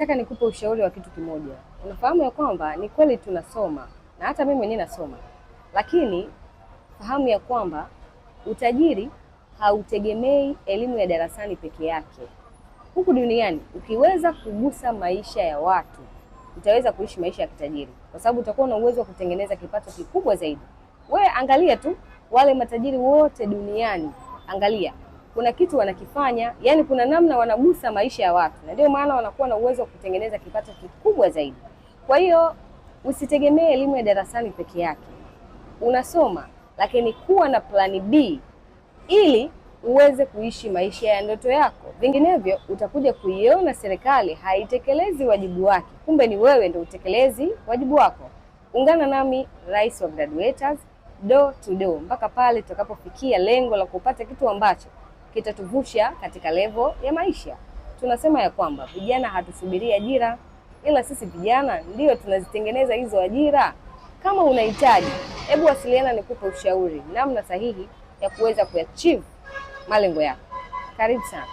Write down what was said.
Nataka nikupe ushauri wa kitu kimoja. Unafahamu ya kwamba ni kweli tunasoma na hata mimi mwenyewe nasoma, lakini fahamu ya kwamba utajiri hautegemei elimu ya darasani peke yake. Huku duniani ukiweza kugusa maisha ya watu, utaweza kuishi maisha ya kitajiri, kwa sababu utakuwa na uwezo wa kutengeneza kipato kikubwa zaidi. Wewe angalia tu wale matajiri wote duniani, angalia kuna kitu wanakifanya, yani kuna namna wanagusa maisha ya watu, na ndio maana wanakuwa na uwezo wa kutengeneza kipato kikubwa zaidi. Kwa hiyo usitegemee elimu ya darasani peke yake. Unasoma, lakini kuwa na plani B ili uweze kuishi maisha ya ndoto yako. Vinginevyo utakuja kuiona serikali haitekelezi wajibu wake, kumbe ni wewe ndio utekelezi wajibu wako. Ungana nami Rais wa Graduators door to door mpaka pale tutakapofikia lengo la kupata kitu ambacho kitatuvusha katika level ya maisha. Tunasema ya kwamba vijana hatusubiri ajira, ila sisi vijana ndio tunazitengeneza hizo ajira. Kama unahitaji, hebu wasiliana nikupe ushauri namna sahihi ya kuweza kuachieve malengo yako. Karibu sana.